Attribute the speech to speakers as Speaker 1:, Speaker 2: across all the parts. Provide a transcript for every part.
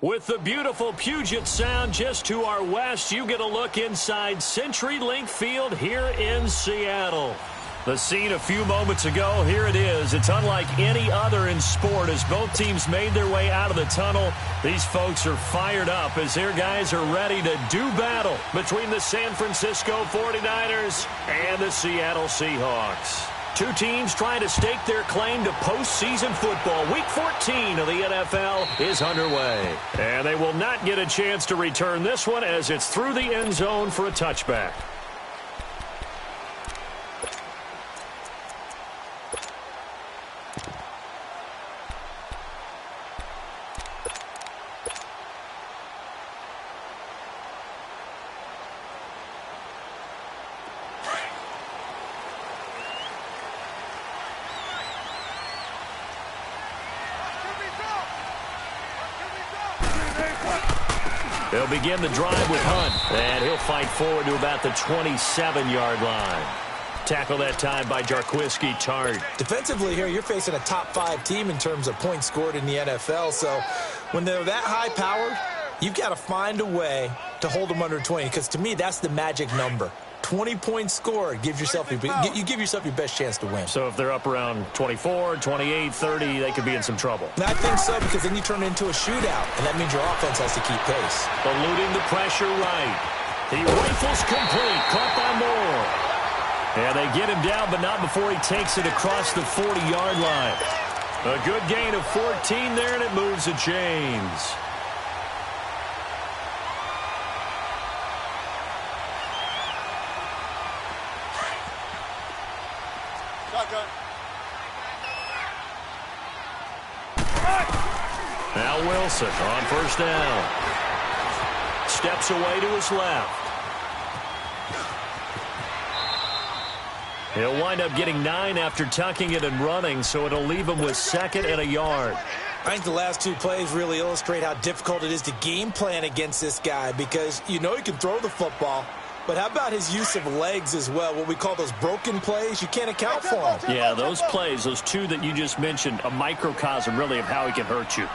Speaker 1: With the beautiful Puget Sound just to our west, you get a look inside CenturyLink Field here in Seattle. The scene a few moments ago, here it is. It's unlike any other in sport as both teams made their way out of the tunnel. These folks are fired up as their guys are ready to do battle between the San Francisco 49ers and the Seattle Seahawks. Two teams trying to stake their claim to postseason football. Week 14 of the NFL is underway. And they will not get a chance to return this one as it's through the end zone for a touchback. They'll begin the drive with Hunt, and he'll fight forward to about the 27-yard line. Tackle that time by Jarquiski Tartt.
Speaker 2: Defensively here, you're facing a top-5 team in terms of points scored in the NFL, so when they're that high-powered, you've got to find a way to hold them under 20, because to me, that's the magic number. 20 points scored, you give yourself your best chance to win.
Speaker 1: So if they're up around 24, 28, 30, they could be in some trouble.
Speaker 2: And I think so, because then you turn it into a shootout, and that means your offense has to keep pace.
Speaker 1: Eluding the pressure right. He rifles complete, caught by Moore. And they get him down, but not before he takes it across the 40-yard line. A good gain of 14 there, and it moves the chains. Now Wilson on first down. Steps away to his left. He'll wind up getting 9 after tucking it and running, so it'll leave him with 2nd and a yard.
Speaker 2: I think the last 2 plays really illustrate how difficult it is to game plan against this guy, because you know he can throw the football, but how about his use of legs as well, what we call those broken plays? You can't account for them.
Speaker 1: Yeah, those plays, those 2 that you just mentioned, a microcosm really of how he can hurt you.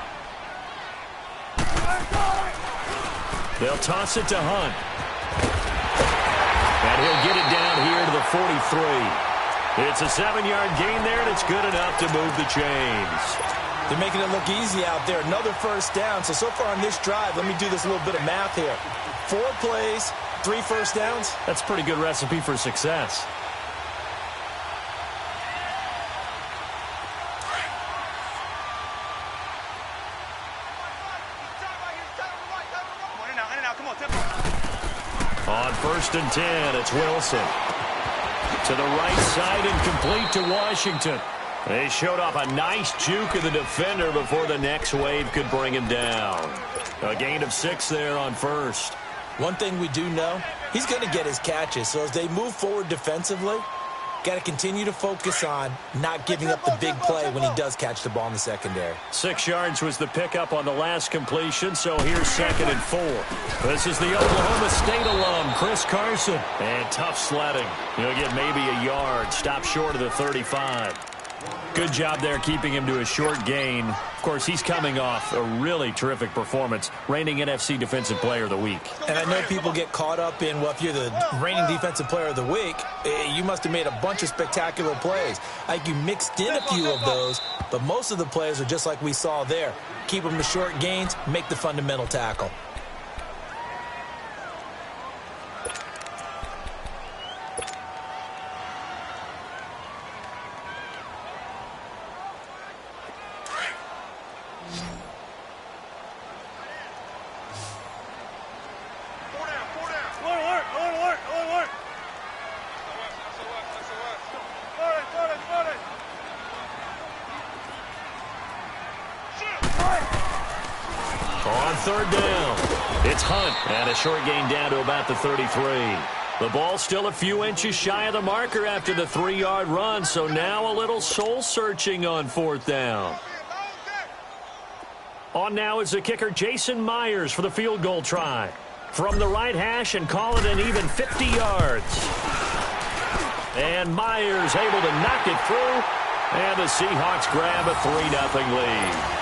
Speaker 1: They'll toss it to Hunt. And he'll get it down here to the 43. It's a 7-yard gain there, and it's good enough to move the chains.
Speaker 2: They're making it look easy out there. Another first down. So far on this drive, let me do this little bit of math here. 4 plays, 3 first downs.
Speaker 1: That's a pretty good recipe for success. On 1st and 10, it's Wilson. To the right side and complete to Washington. They showed off a nice juke of the defender before the next wave could bring him down. A gain of 6 there on 1st.
Speaker 2: One thing we do know, he's going to get his catches. So as they move forward defensively, got to continue to focus on not giving up the big play when he does catch the ball in the secondary.
Speaker 1: 6 yards was the pickup on the last completion, so here's 2nd and 4. This is the Oklahoma State alum, Chris Carson. And tough sledding. He'll get maybe a yard, stop short of the 35. Good job there keeping him to a short gain. Of course, he's coming off a really terrific performance, reigning NFC Defensive Player of the Week.
Speaker 2: And I know people get caught up in, well, if you're the reigning Defensive Player of the Week, you must have made a bunch of spectacular plays. Like you mixed in a few of those, but most of the plays are just like we saw there. Keep them to short gains, make the fundamental tackle.
Speaker 1: On 3rd down, it's Hunt, and a short gain down to about the 33. The ball still a few inches shy of the marker after the 3-yard run, so now a little soul-searching on 4th down. On now is the kicker Jason Myers for the field goal try. From the right hash and call it an even 50 yards. And Myers able to knock it through, and the Seahawks grab a 3-0 lead.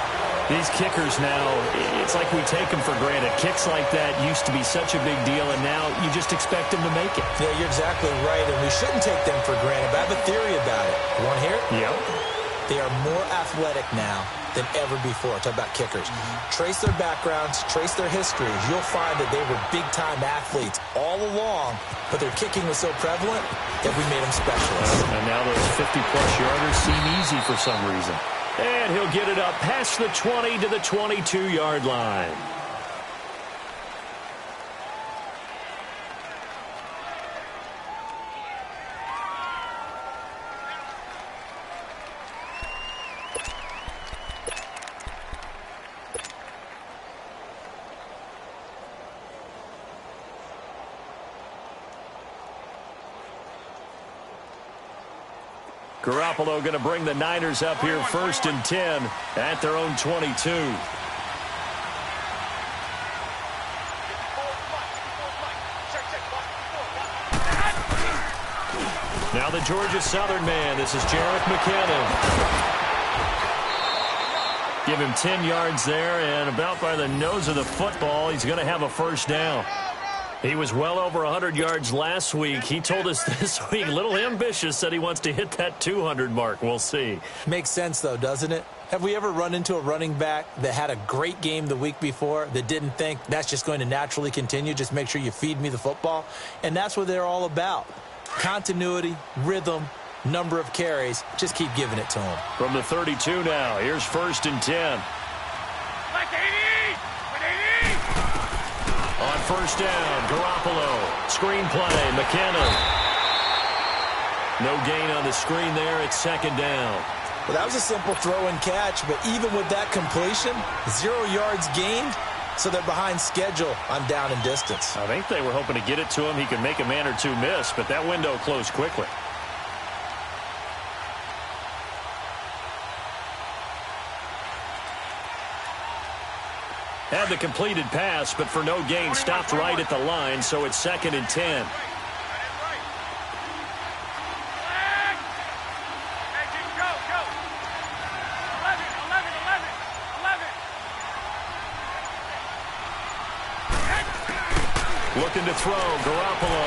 Speaker 1: These kickers now, it's like we take them for granted. Kicks like that used to be such a big deal, and now you just expect them to make it.
Speaker 2: Yeah, you're exactly right, and we shouldn't take them for granted, but I have a theory about it. You want to hear it?
Speaker 1: Yep.
Speaker 2: They are more athletic now than ever before. Talk about kickers. Trace their backgrounds, trace their histories. You'll find that they were big-time athletes all along, but their kicking was so prevalent that we made them specialists.
Speaker 1: And now those 50-plus yarders seem easy for some reason. And he'll get it up past the 20 to the 22-yard line. Garoppolo going to bring the Niners up here 1st and 10 at their own 22. Now the Georgia Southern man. This is Jerick McKinnon. Give him 10 yards there, and about by the nose of the football, he's going to have a first down. He was well over 100 yards last week. He told us this week, a little ambitious, said he wants to hit that 200 mark. We'll see.
Speaker 2: Makes sense, though, doesn't it? Have we ever run into a running back that had a great game the week before that didn't think that's just going to naturally continue? Just make sure you feed me the football. And that's what they're all about. Continuity, rhythm, number of carries. Just keep giving it to him.
Speaker 1: From the 32 now, here's 1st and 10. On first down, Garoppolo. Screen play, McKinnon. No gain on the screen there. It's 2nd down.
Speaker 2: Well, that was a simple throw and catch, but even with that completion, 0 yards gained, so they're behind schedule on down and distance.
Speaker 1: I think they were hoping to get it to him. He could make a man or two miss, but that window closed quickly. Had the completed pass, but for no gain, stopped right at the line, so it's 2nd and 10. Looking to throw, Garoppolo.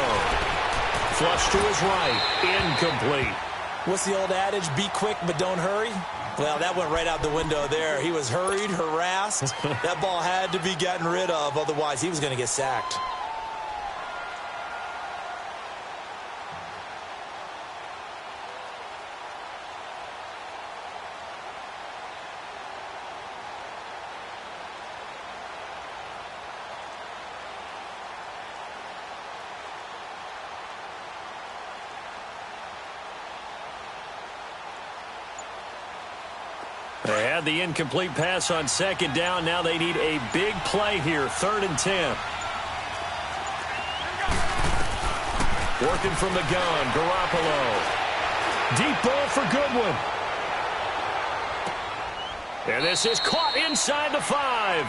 Speaker 1: Flush to his right, incomplete.
Speaker 2: What's the old adage? Be quick, but don't hurry. Well, that went right out the window there. He was hurried, harassed. That ball had to be gotten rid of, otherwise he was going to get sacked.
Speaker 1: They had the incomplete pass on 2nd down. Now they need a big play here. 3rd and 10. Working from the gun. Garoppolo. Deep ball for Goodwin. And this is caught inside the 5.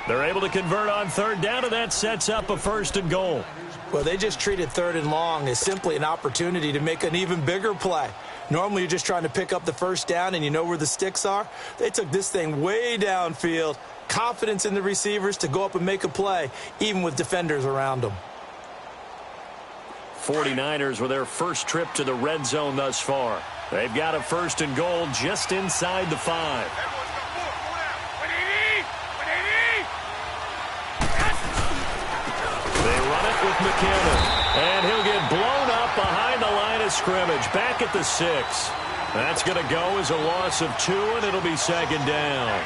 Speaker 1: They're able to convert on 3rd down, and that sets up a 1st and goal.
Speaker 2: Well, they just treated 3rd and long as simply an opportunity to make an even bigger play. Normally, you're just trying to pick up the 1st down and you know where the sticks are. They took this thing way downfield. Confidence in the receivers to go up and make a play, even with defenders around them.
Speaker 1: 49ers with their first trip to the red zone thus far. They've got a 1st and goal just inside the 5. They run it with McKinnon. And he'll get blown up behind the line of scrimmage. Back at the 6. That's going to go as a loss of 2, and it'll be 2nd down.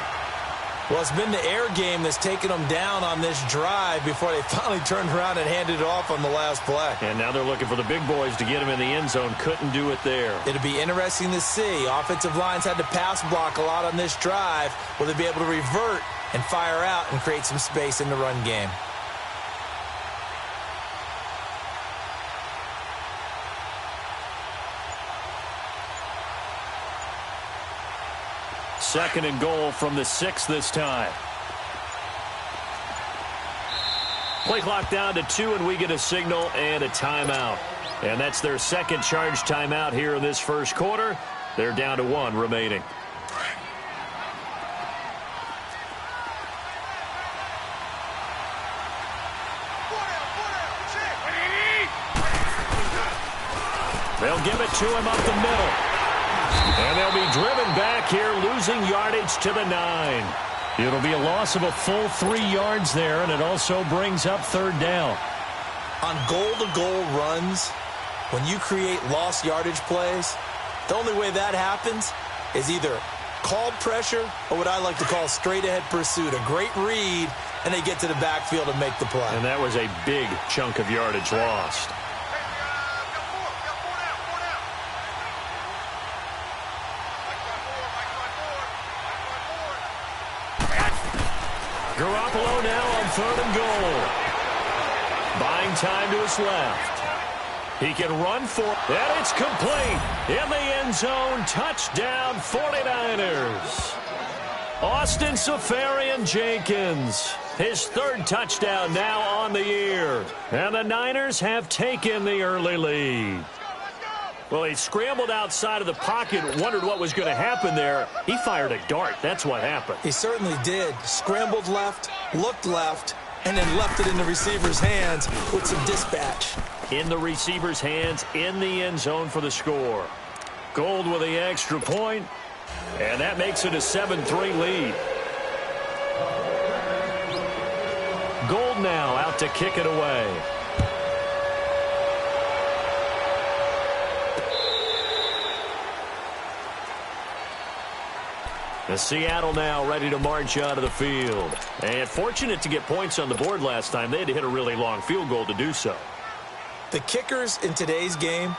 Speaker 2: Well, it's been the air game that's taken them down on this drive before they finally turned around and handed it off on the last play.
Speaker 1: And now they're looking for the big boys to get him in the end zone. Couldn't do it there.
Speaker 2: It'll be interesting to see. Offensive lines had to pass block a lot on this drive. Will they be able to revert and fire out and create some space in the run game?
Speaker 1: Second and goal from the 6 this time. Play clock down to 2, and we get a signal and a timeout. And that's their second charge timeout here in this first quarter. They're down to 1 remaining. give it to him up the middle. And they'll be driven back here, losing yardage to the 9. It'll be a loss of a full 3 yards there, and it also brings up third down.
Speaker 2: On goal-to-goal runs, when you create lost yardage plays, the only way that happens is either called pressure or what I like to call straight-ahead pursuit. A great read, and they get to the backfield and make the play.
Speaker 1: And that was a big chunk of yardage lost. Garoppolo now on 3rd and goal. Buying time to his left. He can run for it, and it's complete. In the end zone, touchdown 49ers. Austin Seferian-Jenkins, his 3rd touchdown now on the year. And the Niners have taken the early lead. Well, he scrambled outside of the pocket, wondered what was going to happen there. He fired a dart. That's what happened.
Speaker 2: He certainly did. Scrambled left, looked left, and then left it in the receiver's hands with some dispatch.
Speaker 1: In the receiver's hands, in the end zone for the score. Gold with the extra point, and that makes it a 7-3 lead. Gold now out to kick it away. The Seattle now ready to march out of the field. And fortunate to get points on the board last time. They had to hit a really long field goal to do so.
Speaker 2: The kickers in today's game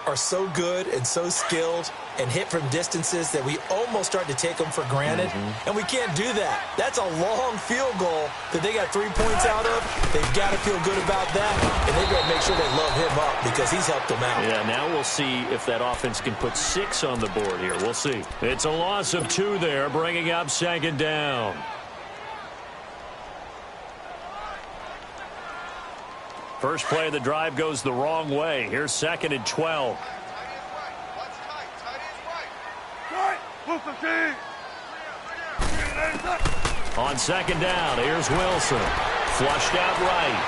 Speaker 2: are so good and so skilled and hit from distances that we almost start to take them for granted. And we can't do that. That's a long field goal that they got 3 points out of. They've got to feel good about that, and they've got to make sure they love him up because he's helped them out.
Speaker 1: Yeah, now we'll see if that offense can put 6 on the board here. We'll see. It's a loss of 2 there, bringing up 2nd down. First play of the drive goes the wrong way. Here's 2nd and 12. On 2nd down, here's Wilson. Flushed out right.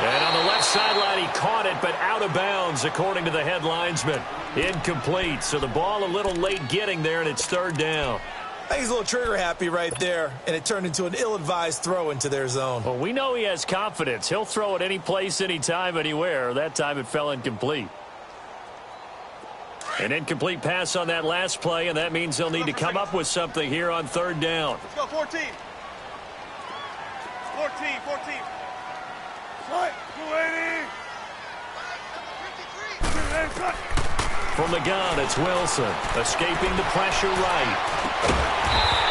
Speaker 1: And on the left sideline, he caught it, but out of bounds, according to the head linesman. Incomplete, so the ball a little late getting there, and it's 3rd down.
Speaker 2: I think he's a little trigger happy right there, and it turned into an ill-advised throw into their zone.
Speaker 1: Well, we know he has confidence. He'll throw it any place, anytime, anywhere. That time it fell incomplete. An incomplete pass on that last play, and that means they'll need to come up with something here on 3rd down.
Speaker 3: Let's go, 14. 14. Right, 280.
Speaker 1: From the gun, it's Wilson, escaping the pressure right.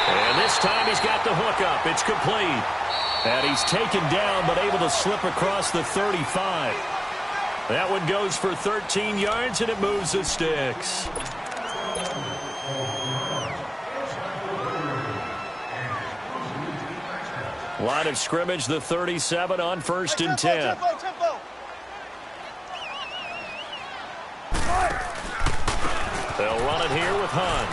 Speaker 1: And this time he's got the hook up. It's complete. And he's taken down, but able to slip across the 35. That one goes for 13 yards, and it moves the sticks. Line of scrimmage, the 37 on 1st and 10.
Speaker 3: Tempo.
Speaker 1: They'll run it here with Hunt.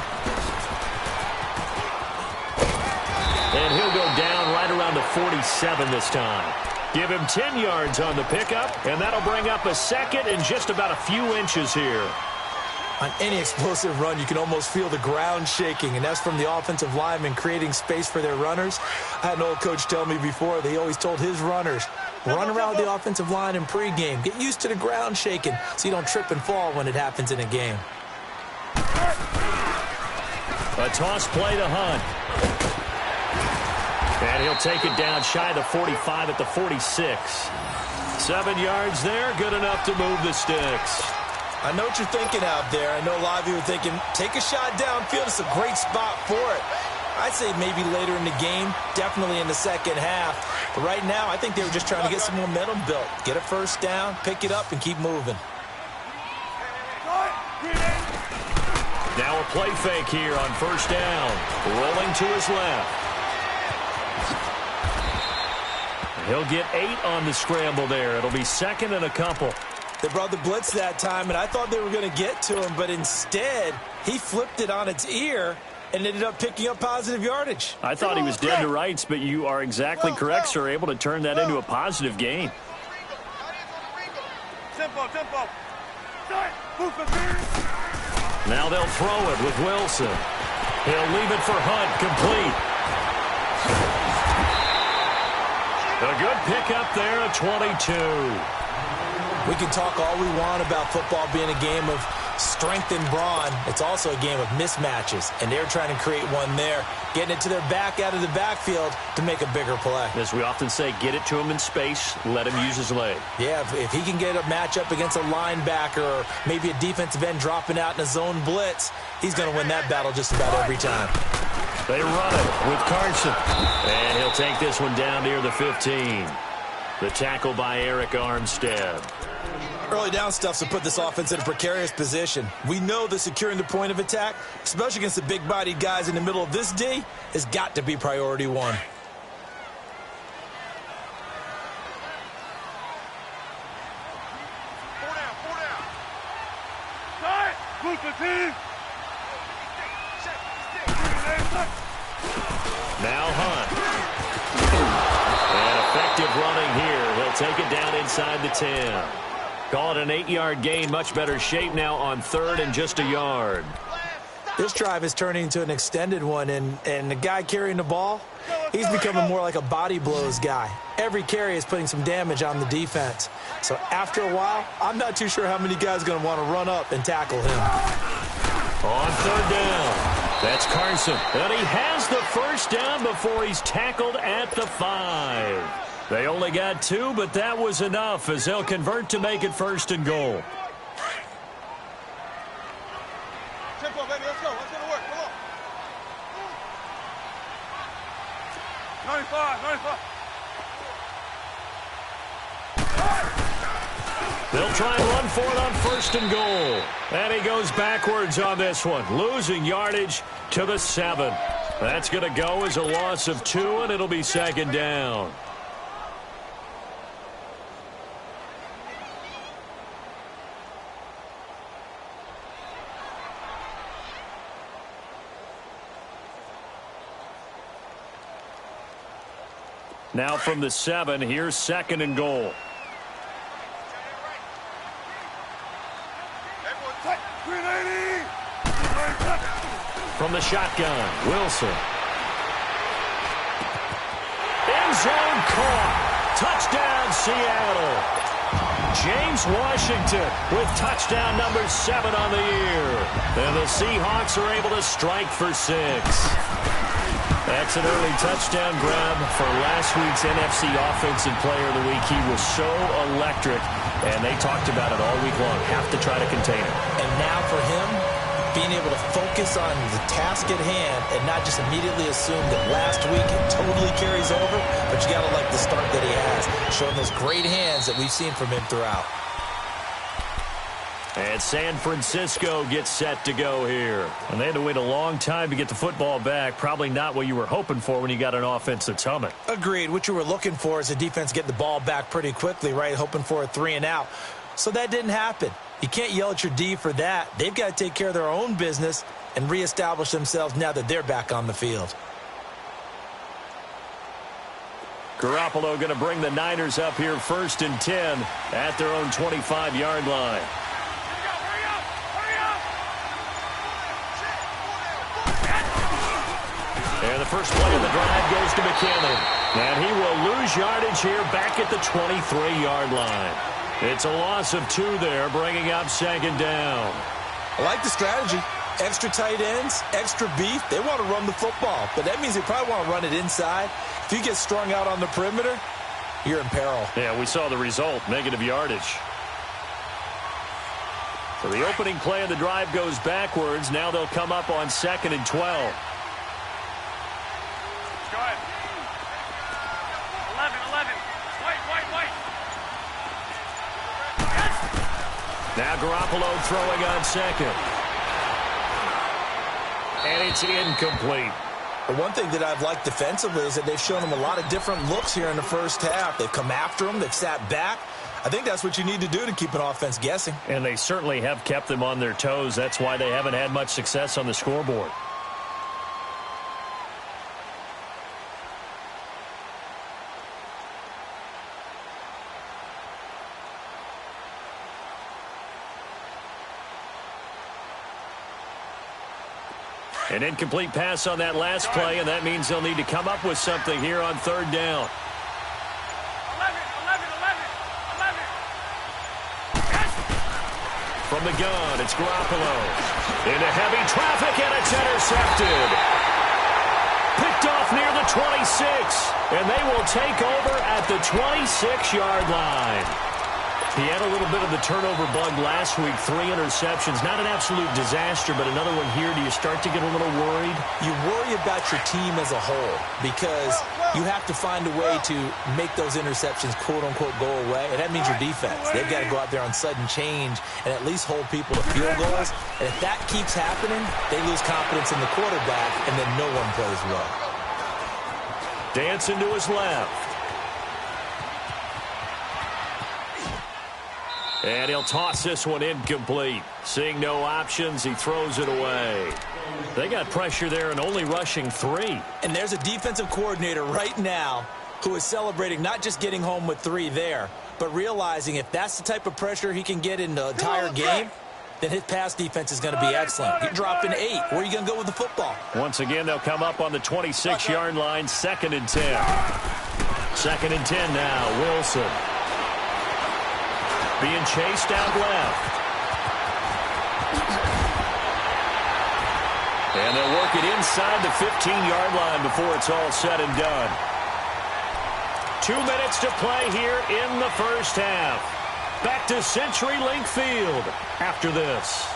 Speaker 1: And he'll go down right around the 47 this time. Give him 10 yards on the pickup, and that'll bring up a 2nd and just about a few inches here.
Speaker 2: On any explosive run, you can almost feel the ground shaking, and that's from the offensive linemen creating space for their runners. I had an old coach tell me before, they always told his runners, run around the offensive line in pregame. Get used to the ground shaking so you don't trip and fall when it happens in a game.
Speaker 1: A toss play to Hunt. And he'll take it down shy of the 45 at the 46. 7 yards there, good enough to move the sticks.
Speaker 2: I know what you're thinking out there. I know a lot of you are thinking, take a shot downfield. It's a great spot for it. I'd say maybe later in the game, definitely in the second half. But right now, I think they were just trying to get some momentum built. Get a first down, pick it up, and keep moving.
Speaker 1: Now a play fake here on 1st down. Rolling to his left. He'll get 8 on the scramble there. It'll be 2nd and a couple.
Speaker 2: They brought the blitz that time, and I thought they were going to get to him, but instead, he flipped it on its ear and ended up picking up positive yardage.
Speaker 1: I thought he was dead to rights, but you are exactly correct, sir. Able to turn that into a positive gain.
Speaker 3: Tempo.
Speaker 1: Now they'll throw it with Wilson. He'll leave it for Hunt, complete. A good pickup there at 22.
Speaker 2: We can talk all we want about football being a game of strength and brawn. It's also a game of mismatches, and they're trying to create one there, getting it to their back out of the backfield to make a bigger play.
Speaker 1: As we often say, get it to him in space, let him use his leg.
Speaker 2: Yeah, if he can get a matchup against a linebacker or maybe a defensive end dropping out in a zone blitz, he's going to win that battle just about every time.
Speaker 1: They run it with Carson, and he'll take this one down near the 15. The tackle by Eric Armstead.
Speaker 2: Early down stuff to put this offense in a precarious position. We know that securing the point of attack, especially against the big-bodied guys in the middle of this D, has got to be priority one.
Speaker 3: Four down. Cut! Move the team!
Speaker 1: Now Hunt. And effective running here. He'll take it down inside the 10. Call it an 8-yard gain. Much better shape now on third and just a yard.
Speaker 2: This drive is turning into an extended one, and the guy carrying the ball, he's becoming more like a body blows guy. Every carry is putting some damage on the defense. So after a while, I'm not too sure how many guys are going to want to run up and tackle him.
Speaker 1: On third down. That's Carson. And he has the first down before he's tackled at the 5. They only got 2, but that was enough as they'll convert to make it first and goal.
Speaker 3: Tempo, baby, let's go. Let's go to work. Come on. 95.
Speaker 1: They'll try and run for it on first and goal. And he goes backwards on this one, losing yardage to the 7. That's going to go as a loss of 2, and it'll be second down. Now from the 7, here's second and goal. From the shotgun, Wilson. End zone caught. Touchdown, Seattle. James Washington with touchdown number 7 on the year. And the Seahawks are able to strike for 6. That's an early touchdown grab for last week's NFC Offensive Player of the Week. He was so electric, and they talked about it all week long. Have to try to contain him.
Speaker 2: And now for him, being able to focus on the task at hand and not just immediately assume that last week it totally carries over, but you got to like the start that he has, showing those great hands that we've seen from him throughout.
Speaker 1: And San Francisco gets set to go here. And they had to wait a long time to get the football back. Probably not what you were hoping for when you got an offense that's humming.
Speaker 2: Agreed. What you were looking for is the defense get the ball back pretty quickly, right? Hoping for a 3 and out. So that didn't happen. You can't yell at your D for that. They've got to take care of their own business and reestablish themselves now that they're back on the field.
Speaker 1: Garoppolo going to bring the Niners up here first and 10 at their own 25-yard line. And the first play of the drive goes to McKinnon. And he will lose yardage here back at the 23-yard line. It's a loss of 2 there, bringing up second down.
Speaker 2: I like the strategy. Extra tight ends, extra beef. They want to run the football, but that means they probably want to run it inside. If you get strung out on the perimeter, you're in peril.
Speaker 1: Yeah, we saw the result, negative yardage. So the opening play of the drive goes backwards. Now they'll come up on second and 12.
Speaker 3: Go ahead. 11. White.
Speaker 1: Now Garoppolo throwing on second. And it's incomplete.
Speaker 2: The one thing that I've liked defensively is that they've shown them a lot of different looks here in the first half. They've come after them. They've sat back. I think that's what you need to do to keep an offense guessing.
Speaker 1: And they certainly have kept them on their toes. That's why they haven't had much success on the scoreboard. An incomplete pass on that last play, and that means they'll need to come up with something here on third down.
Speaker 3: 11.
Speaker 1: From the gun, it's Garoppolo. Into heavy traffic, and it's intercepted. Picked off near the 26, and they will take over at the 26-yard line. He had a little bit of the turnover bug last week, 3 interceptions. Not an absolute disaster, but another one here. Do you start to get a little worried?
Speaker 2: You worry about your team as a whole because you have to find a way to make those interceptions, quote-unquote, go away, and that means your defense. They've got to go out there on sudden change and at least hold people to field goals. And if that keeps happening, they lose confidence in the quarterback, and then no one plays well.
Speaker 1: Dancing to his left. And he'll toss this one incomplete. Seeing no options, he throws it away. They got pressure there and only rushing 3.
Speaker 2: And there's a defensive coordinator right now who is celebrating not just getting home with 3 there, but realizing if that's the type of pressure he can get in the entire game, then his pass defense is going to be excellent. He dropped an 8. Where are you going to go with the football?
Speaker 1: Once again, they'll come up on the 26-yard line, 2nd and 10. 2nd and 10 now, Wilson. Being chased out left. And they'll work it inside the 15-yard line before it's all said and done. 2 minutes to play here in the first half. Back to CenturyLink Field after this.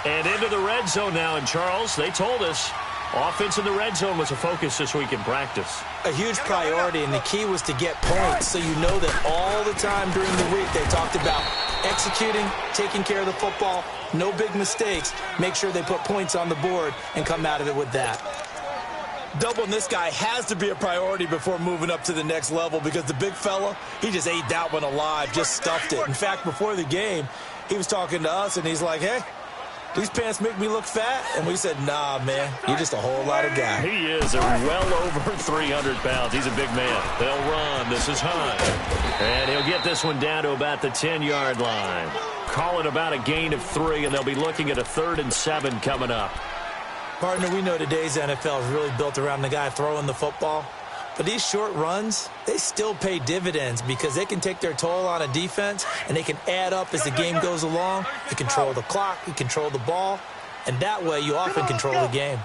Speaker 1: And into the red zone now. And Charles, they told us offense in the red zone was a focus this week in practice.
Speaker 2: A huge priority, and the key was to get points. So you know that all the time during the week they talked about executing, taking care of the football, no big mistakes. Make sure they put points on the board and come out of it with that. Doubling this guy has to be a priority before moving up to the next level because the big fella, he just ate that one alive, just stuffed it. In fact, before the game, he was talking to us, and he's like, hey, these pants make me look fat? And we said, nah, man, you're just a whole lot of guy.
Speaker 1: He is well over 300 pounds. He's a big man. They'll run. This is Hunt. And he'll get this one down to about the 10-yard line. Call it about a gain of 3, and they'll be looking at a 3rd and 7 coming up.
Speaker 2: Partner, we know today's NFL is really built around the guy throwing the football. But these short runs, they still pay dividends because they can take their toll on a defense, and they can add up as the game goes along. You control the clock, you control the ball, and that way you often control the game.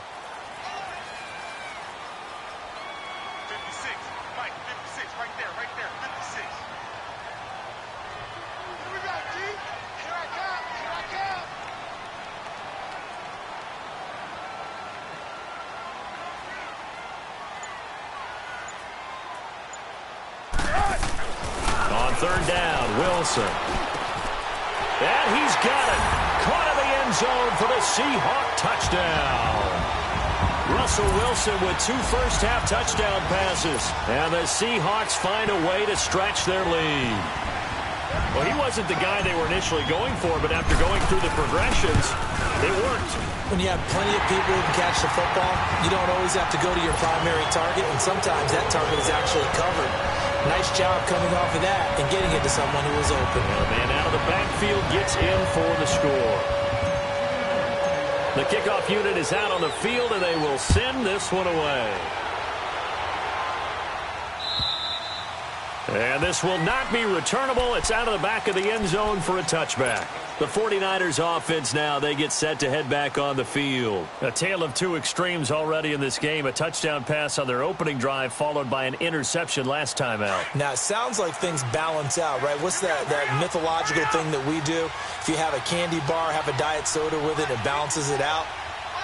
Speaker 3: 56, Mike, 56, right there, 56. Here we go, G. Here I come, here I come.
Speaker 1: On 3rd down, Wilson. And he's got it. Caught in the end zone for the Seahawk touchdown. Russell Wilson with 2 first-half touchdown passes. And the Seahawks find a way to stretch their lead. Well, he wasn't the guy they were initially going for, but after going through the progressions, it worked.
Speaker 2: When you have plenty of people who can catch the football, you don't always have to go to your primary target, and sometimes that target is actually covered. Nice job coming off of that and getting it to someone who was open.
Speaker 1: And the man out of the backfield gets in for the score. The kickoff unit is out on the field, and they will send this one away. And this will not be returnable. It's out of the back of the end zone for a touchback. The 49ers offense now, they get set to head back on the field. A tale of 2 extremes already in this game. A touchdown pass on their opening drive followed by an interception last time out.
Speaker 2: Now, it sounds like things balance out, right? What's that mythological thing that we do? If you have a candy bar, have a diet soda with it, it balances it out.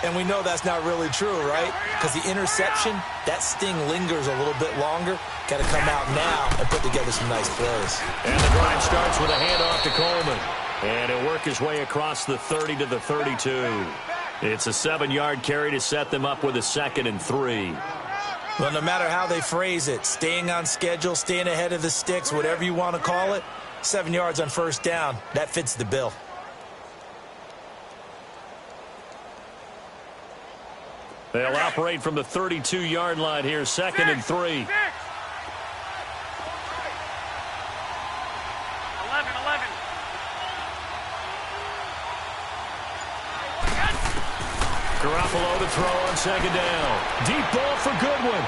Speaker 2: And we know that's not really true, right? Because the interception, that sting lingers a little bit longer. Got to come out now and put together some nice plays.
Speaker 1: And the drive starts with a handoff to Coleman. And he'll work his way across the 30 to the 32. It's a 7-yard carry to set them up with a 2nd and 3.
Speaker 2: Well, no matter how they phrase it, staying on schedule, staying ahead of the sticks, whatever you want to call it, 7 yards on 1st down, that fits the bill.
Speaker 1: They'll operate from the 32-yard line here, 2nd and 3.
Speaker 3: 11.
Speaker 1: Garoppolo to throw on second down. Deep ball for Goodwin.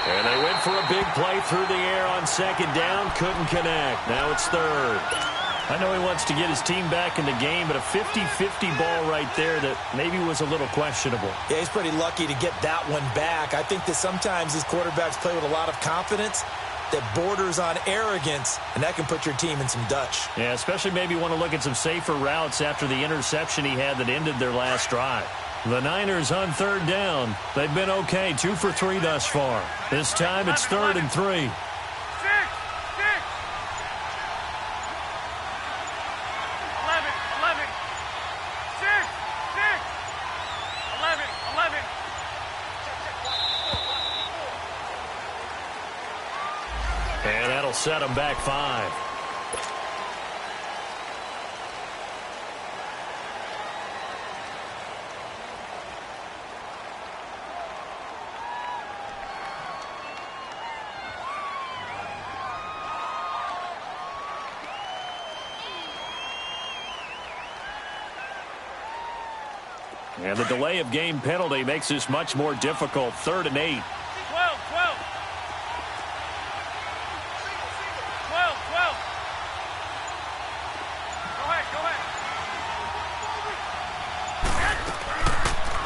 Speaker 1: And they went for a big play through the air on second down. Couldn't connect. Now it's third. I know he wants to get his team back in the game, but a 50-50 ball right there that maybe was a little questionable.
Speaker 2: Yeah, he's pretty lucky to get that one back. I think that sometimes these quarterbacks play with a lot of confidence that borders on arrogance, and that can put your team in some Dutch.
Speaker 1: Yeah, especially maybe want to look at some safer routes after the interception he had that ended their last drive. The Niners on third down. They've been okay, 2 for 3 thus far. This time it's 3rd and 3.
Speaker 3: 11.
Speaker 1: And that'll set them back 5. And the delay of game penalty makes this much more difficult. 3rd and 8.
Speaker 3: 12. Go ahead.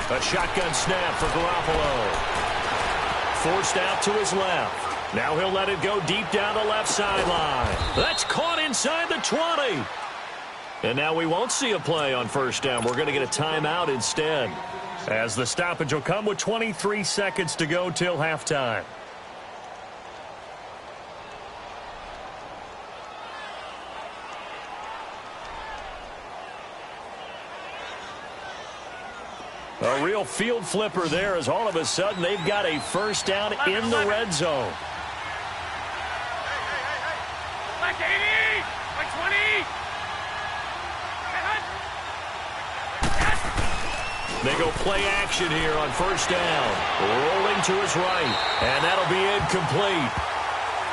Speaker 1: A shotgun snap for Garoppolo. Forced out to his left. Now he'll let it go deep down the left sideline. That's caught inside the 20. And now we won't see a play on first down. We're going to get a timeout instead, as the stoppage will come with 23 seconds to go till halftime. A real field flipper there, as all of a sudden they've got a first down in the red zone.
Speaker 3: Like 80, like 20.
Speaker 1: They go play action here on first down. Rolling to his right. And that'll be incomplete.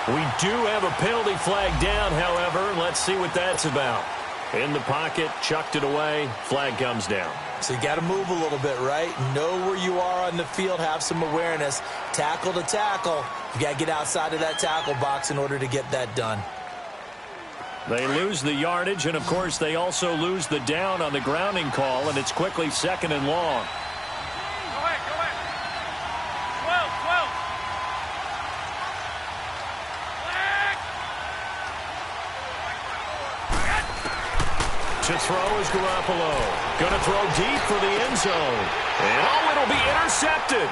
Speaker 1: We do have a penalty flag down, however. Let's see what that's about. In the pocket, chucked it away. Flag comes down.
Speaker 2: So you got to move a little bit, right? Know where you are on the field. Have some awareness. Tackle to tackle. You got to get outside of that tackle box in order to get that done.
Speaker 1: They lose the yardage, and, of course, they also lose the down on the grounding call, and it's quickly 2nd and long.
Speaker 3: Go ahead. 12.
Speaker 1: To throw is Garoppolo. Going to throw deep for the end zone. And, it'll be intercepted.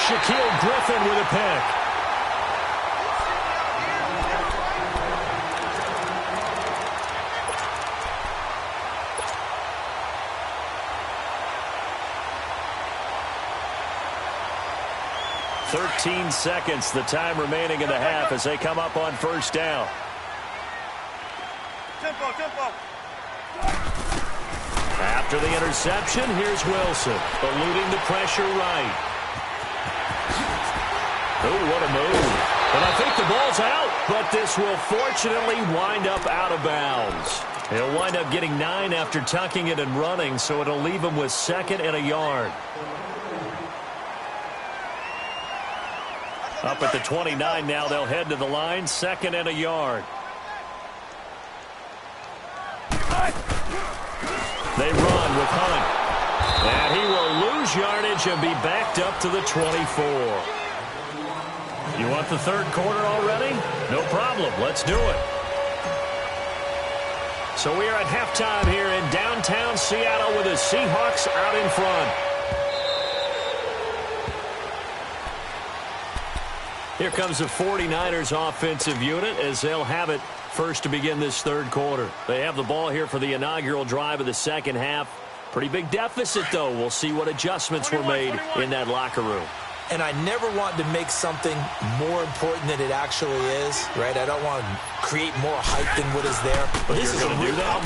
Speaker 1: Shaquill Griffin with a pick. "13 seconds, the time remaining in the half as they come up on first down.
Speaker 3: Tempo.
Speaker 1: After the interception, here's Wilson, eluding the pressure right. Oh, what a move. And I think the ball's out, but this will fortunately wind up out of bounds. He'll wind up getting 9 after tucking it and running, so it'll leave him with 2nd and a yard. Up at the 29 now, they'll head to the line, 2nd and a yard. They run with Hunt. And he will lose yardage and be backed up to the 24. You want the third quarter already? No problem. Let's do it. So we are at halftime here in downtown Seattle with the Seahawks out in front. Here comes the 49ers offensive unit as they'll have it first to begin this third quarter. They have the ball here for the inaugural drive of the second half. Pretty big deficit, though. We'll see what adjustments were made in that locker room.
Speaker 2: And I never want to make something more important than it actually is, right? I don't want to create more hype than what is there. But this is I'm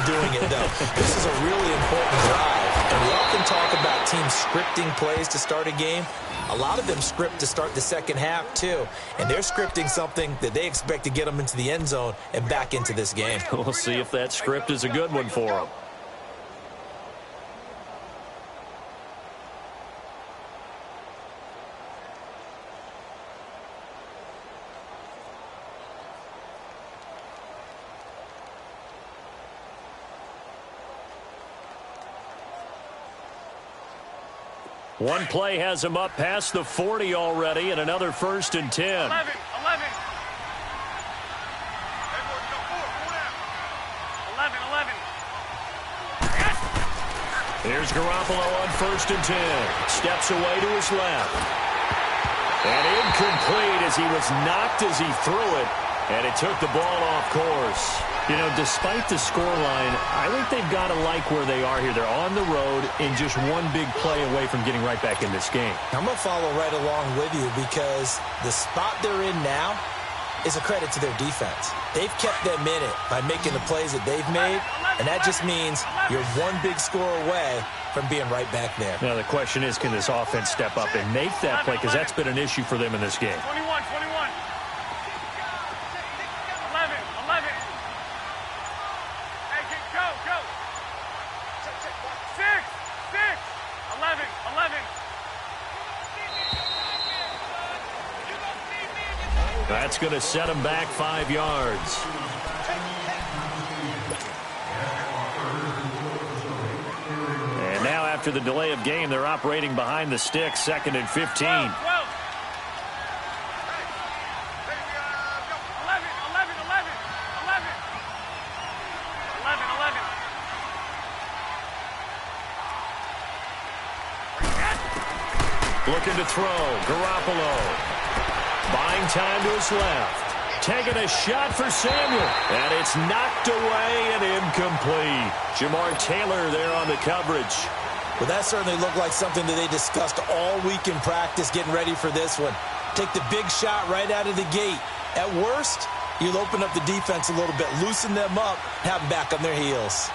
Speaker 2: doing it, though. This is a really important drive. And we often talk about teams scripting plays to start a game. A lot of them script to start the second half, too. And they're scripting something that they expect to get them into the end zone and back into this game.
Speaker 1: We'll see if that script is a good one for them. One play has him up past the 40 already, and another 1st and 10.
Speaker 3: 11.
Speaker 1: Here's Garoppolo on 1st and 10. Steps away to his left. And incomplete as he was knocked as he threw it. And it took the ball off course. You know, despite the scoreline, I think they've got to like where they are here. They're on the road and just one big play away from getting right back in this game.
Speaker 2: I'm going to follow right along with you because the spot they're in now is a credit to their defense. They've kept them in it by making the plays that they've made, and that just means you're one big score away from being right back there.
Speaker 1: Now, the question is, can this offense step up and make that play? Because that's been an issue for them in this game.
Speaker 3: 21. 11. Hey, go. 6. 11.
Speaker 1: That's going to set him back 5 yards. And now after the delay of game, they're operating behind the sticks, 2nd and 15.
Speaker 3: 12. 11.
Speaker 1: Looking to throw. Garoppolo. Buying time to his left. Taking a shot for Samuel. And it's knocked away and incomplete. Jamar Taylor there on the coverage.
Speaker 2: Well, that certainly looked like something that they discussed all week in practice getting ready for this one. Take the big shot right out of the gate. At worst, you'll open up the defense a little bit, loosen them up, have them back on their heels.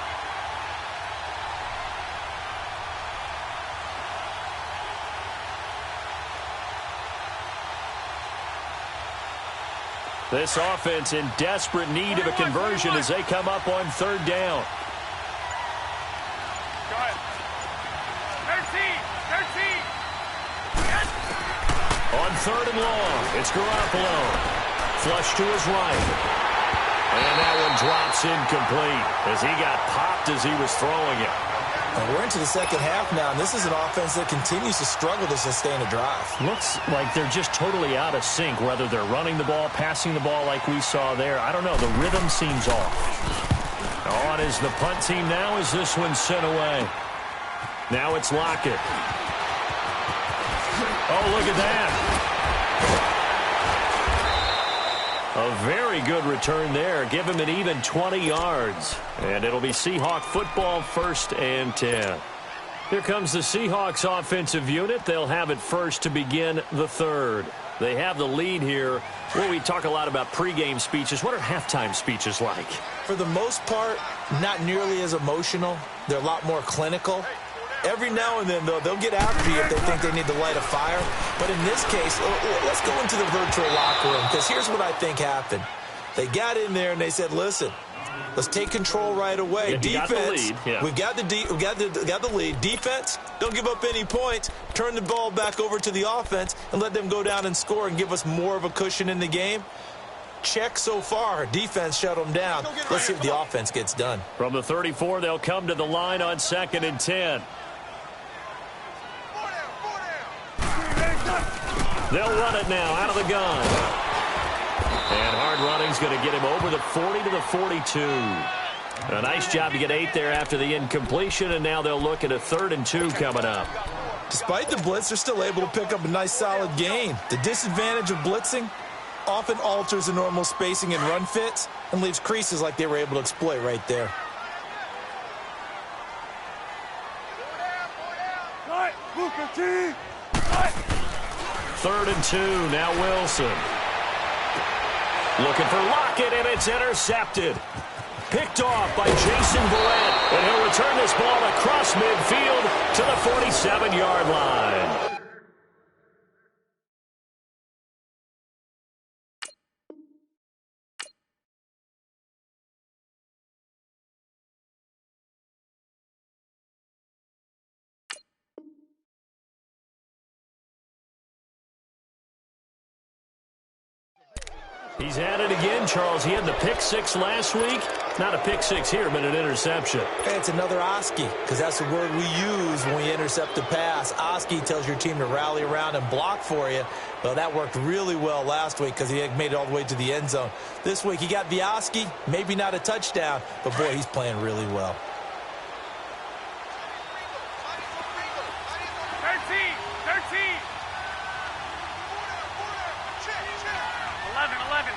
Speaker 1: This offense in desperate need of a conversion as they come up on 3rd down.
Speaker 3: Go ahead. 13.
Speaker 1: On 3rd and long, it's Garoppolo. Flush to his right. And that one drops incomplete as he got popped as he was throwing it.
Speaker 2: And we're into the second half now, and this is an offense that continues to struggle to sustain a drive.
Speaker 1: Looks like they're just totally out of sync, whether they're running the ball, passing the ball like we saw there. I don't know. The rhythm seems off. On is the punt team now as this one's sent away. Now it's Lockett. Oh, look at that. A very good return there. Give him an even 20 yards. And it'll be Seahawk football, 1st and 10. Here comes the Seahawks offensive unit. They'll have it first to begin the 3rd. They have the lead here. Well, we talk a lot about pregame speeches. What are halftime speeches like?
Speaker 2: For the most part, not nearly as emotional. They're a lot more clinical. Every now and then, though, they'll get after you if they think they need to light a fire. But in this case, let's go into the virtual locker room, because here's what I think happened. They got in there and they said, listen, let's take control right away.
Speaker 1: Yeah,
Speaker 2: Defense,
Speaker 1: we've
Speaker 2: got the lead. Defense, don't give up any points. Turn the ball back over to the offense and let them go down and score and give us more of a cushion in the game. Check so far. Defense shut them down. Let's see if the offense gets done.
Speaker 1: From the 34, they'll come to the line on 2nd and 10. They'll run it now out of the gun. And hard running's going to get him over the 40 to the 42. A nice job to get 8 there after the incompletion, and now they'll look at a 3rd and 2 coming up.
Speaker 2: Despite the blitz, they're still able to pick up a nice solid gain. The disadvantage of blitzing often alters the normal spacing and run fits and leaves creases like they were able to exploit right there.
Speaker 3: Booker T.
Speaker 1: 3rd and 2, now Wilson. Looking for Lockett, and it's intercepted. Picked off by Jason Verrett, and he'll return this ball across midfield to the 47-yard line. He's at it again, Charles. He had the pick six last week. Not a pick six here, but an interception.
Speaker 2: Hey, it's another Oski, because that's the word we use when we intercept the pass. Oski tells your team to rally around and block for you. Well, that worked really well last week because he had made it all the way to the end zone. This week, he got the Oski, maybe not a touchdown, but, boy, he's playing really well.
Speaker 3: 11.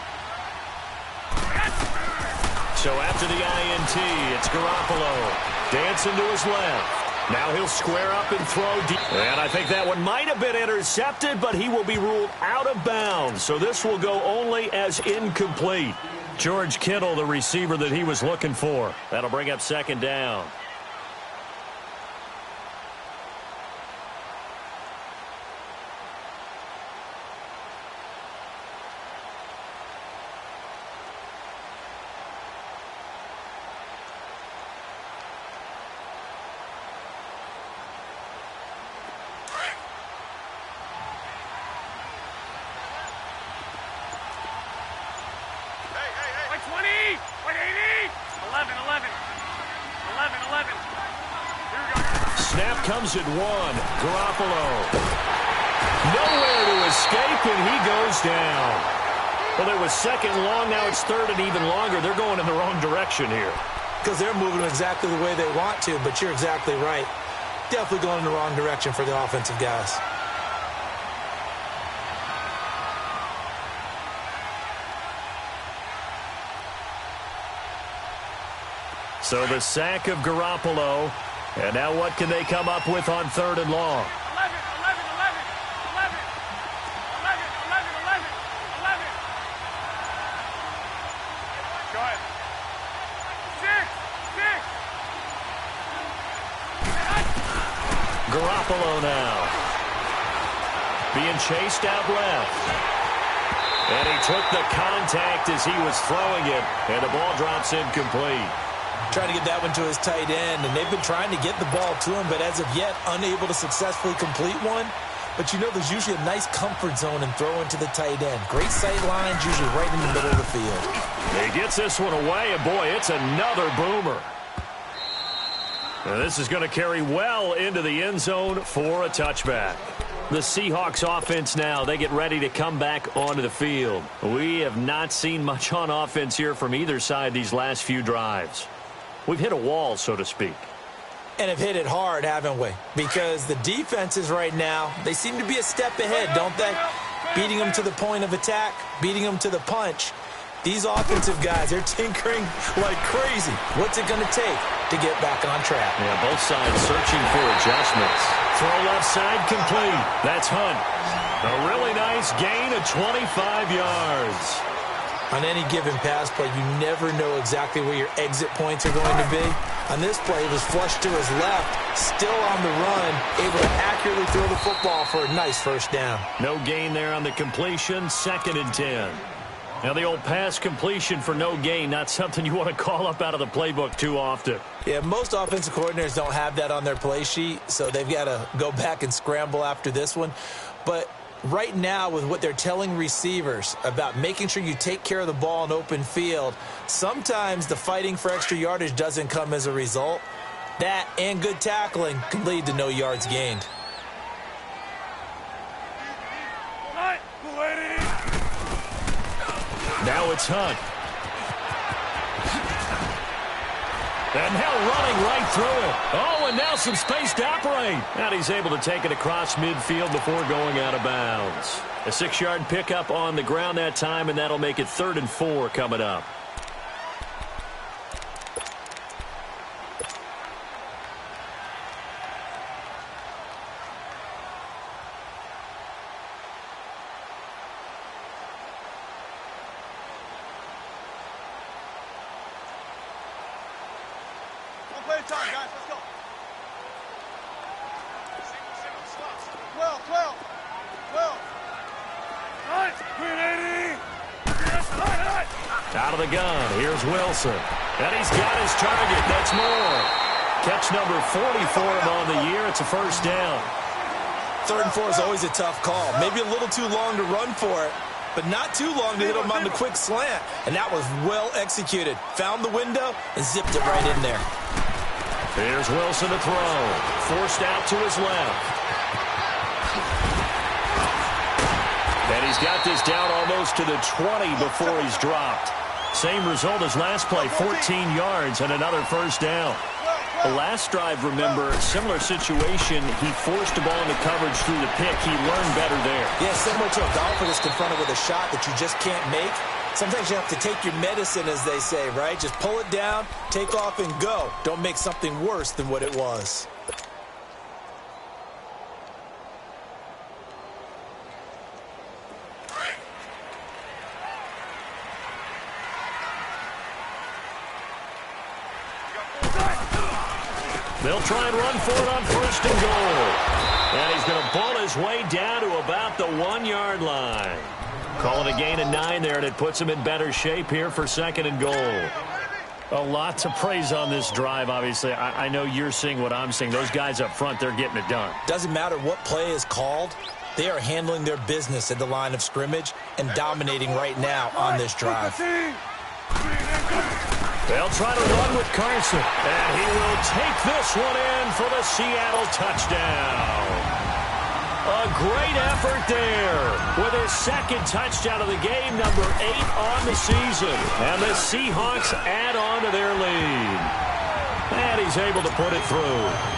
Speaker 1: So after the INT, it's Garoppolo dancing to his left. Now he'll square up and throw deep. And I think that one might have been intercepted, but he will be ruled out of bounds. So this will go only as incomplete. George Kittle, the receiver that he was looking for. That'll bring up second down. Snap comes at one. Garoppolo. Nowhere to escape, and he goes down. Well, it was second long. Now it's third and even longer. They're going in the wrong direction here.
Speaker 2: Because they're moving exactly the way they want to, but you're exactly right. Definitely going in the wrong direction for the offensive guys.
Speaker 1: So the sack of Garoppolo. And now what can they come up with on third and long?
Speaker 3: 11. Go ahead. 6.
Speaker 1: Garoppolo now. Being chased out left. And he took the contact as he was throwing it. And the ball drops incomplete.
Speaker 2: Trying to get that one to his tight end, and they've been trying to get the ball to him, but as of yet, unable to successfully complete one. But you know there's usually a nice comfort zone in throwing to the tight end. Great sight lines, usually right in the middle of the field.
Speaker 1: He gets this one away, and boy, it's another boomer. And this is going to carry well into the end zone for a touchback. The Seahawks offense now, they get ready to come back onto the field. We have not seen much on offense here from either side these last few drives. We've hit a wall, so to speak.
Speaker 2: And have hit it hard, haven't we? Because the defenses right now, they seem to be a step ahead, don't they? Beating them to the point of attack, beating them to the punch. These offensive guys, they're tinkering like crazy. What's it going to take to get back on track?
Speaker 1: Yeah, both sides searching for adjustments. Throw left side complete. That's Hunt. A really nice gain of 25 yards.
Speaker 2: On any given pass play, you never know exactly where your exit points are going to be. On this play, it was flushed to his left, still on the run, able to accurately throw the football for a nice first down.
Speaker 1: No gain there on the completion, 2nd and 10. Now the old pass completion for no gain, not something you want to call up out of the playbook too often.
Speaker 2: Yeah, most offensive coordinators don't have that on their play sheet, so they've got to go back and scramble after this one. But right now, with what they're telling receivers about making sure you take care of the ball in open field, sometimes the fighting for extra yardage doesn't come as a result. That and good tackling can lead to no yards gained.
Speaker 1: Now it's Hunt. And now running right through it. Oh, and now some space to operate. And he's able to take it across midfield before going out of bounds. A 6-yard pickup on the ground that time, and that'll make it 3rd and 4 coming up.
Speaker 3: Time, guys. Let's go. 12.
Speaker 1: Out of the gun. Here's Wilson. And he's got his target. That's Moore. Catch number 40 for him on the year. It's a first down.
Speaker 2: 3rd and 4 is always a tough call. Maybe a little too long to run for it. but not too long to hit him on the quick slant. And that was well executed. Found the window and zipped it right in there.
Speaker 1: Here's Wilson to throw. Forced out to his left. And he's got this down almost to the 20 before he's dropped. Same result as last play, 14 yards and another first down. The last drive, remember, similar situation. He forced the ball into coverage through the pick. He learned better there.
Speaker 2: Yeah, similar to a golfer that's confronted with a shot that you just can't make. Sometimes you have to take your medicine, as they say, right? Just pull it down, take off, and go. Don't make something worse than what it was.
Speaker 1: They'll try and run for it on first and goal. And he's going to ball his way down to about the 1-yard line. Call it a gain of 9 there, and it puts him in better shape here for second and goal. A lot to praise on this drive, obviously. I know you're seeing what I'm seeing. Those guys up front, they're getting it done.
Speaker 2: Doesn't matter what play is called. They are handling their business at the line of scrimmage and dominating right now on this drive.
Speaker 1: They'll try to run with Carson, and he will take this one in for the Seattle touchdown. A great effort there with his second touchdown of the game, number 8 on the season. And the Seahawks add on to their lead. And he's able to put it through.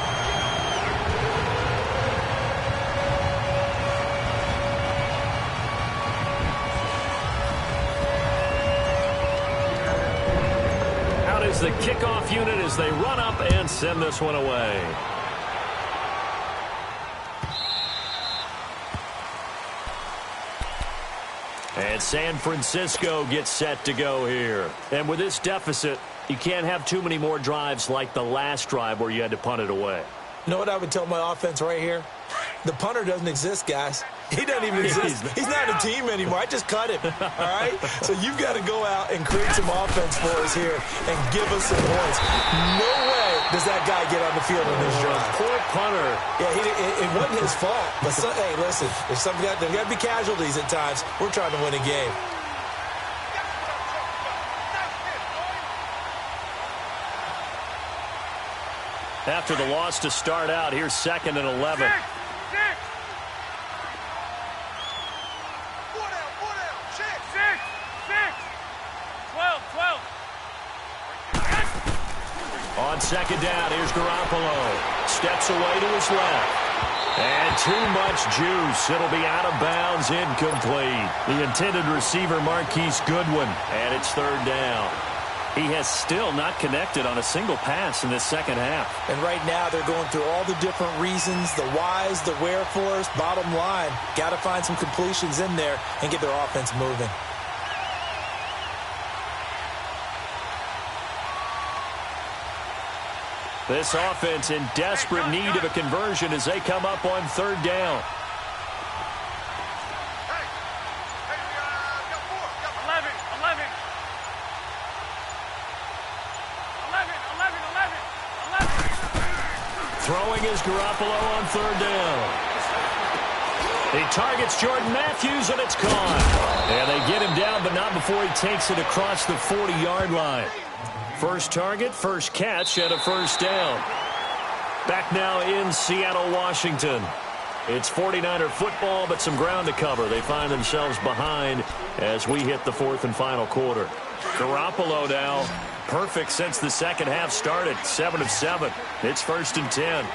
Speaker 1: The kickoff unit as they run up and send this one away. And San Francisco gets set to go here. And with this deficit, you can't have too many more drives like the last drive where you had to punt it away.
Speaker 2: You know what I would tell my offense right here? The punter doesn't exist, guys. He doesn't even exist. He's not a team anymore. I just cut him, all right? So you've got to go out and create some offense for us here and give us some points. No way does that guy get on the field in this drive.
Speaker 1: Poor punter.
Speaker 2: Yeah, it wasn't his fault. But, hey, listen, there's got to be casualties at times. We're trying to win a game.
Speaker 1: After the loss to start out, here's 2nd and 11. On second down, here's Garoppolo. Steps away to his left. And too much juice. It'll be out of bounds, incomplete. The intended receiver, Marquise Goodwin. And it's 3rd down. He has still not connected on a single pass in this second half.
Speaker 2: And right now they're going through all the different reasons, the whys, the wherefores. Bottom line, got to find some completions in there and get their offense moving.
Speaker 1: This offense in desperate need of a conversion as they come up on 3rd down. Throwing is Garoppolo on 3rd down. He targets Jordan Matthews, and it's gone. And they get him down, but not before he takes it across the 40-yard line. First target, first catch, and a first down. Back now in Seattle, Washington. It's 49er football, but some ground to cover. They find themselves behind as we hit the 4th and final quarter. Garoppolo now, perfect since the second half started. 7 of 7. It's 1st and 10.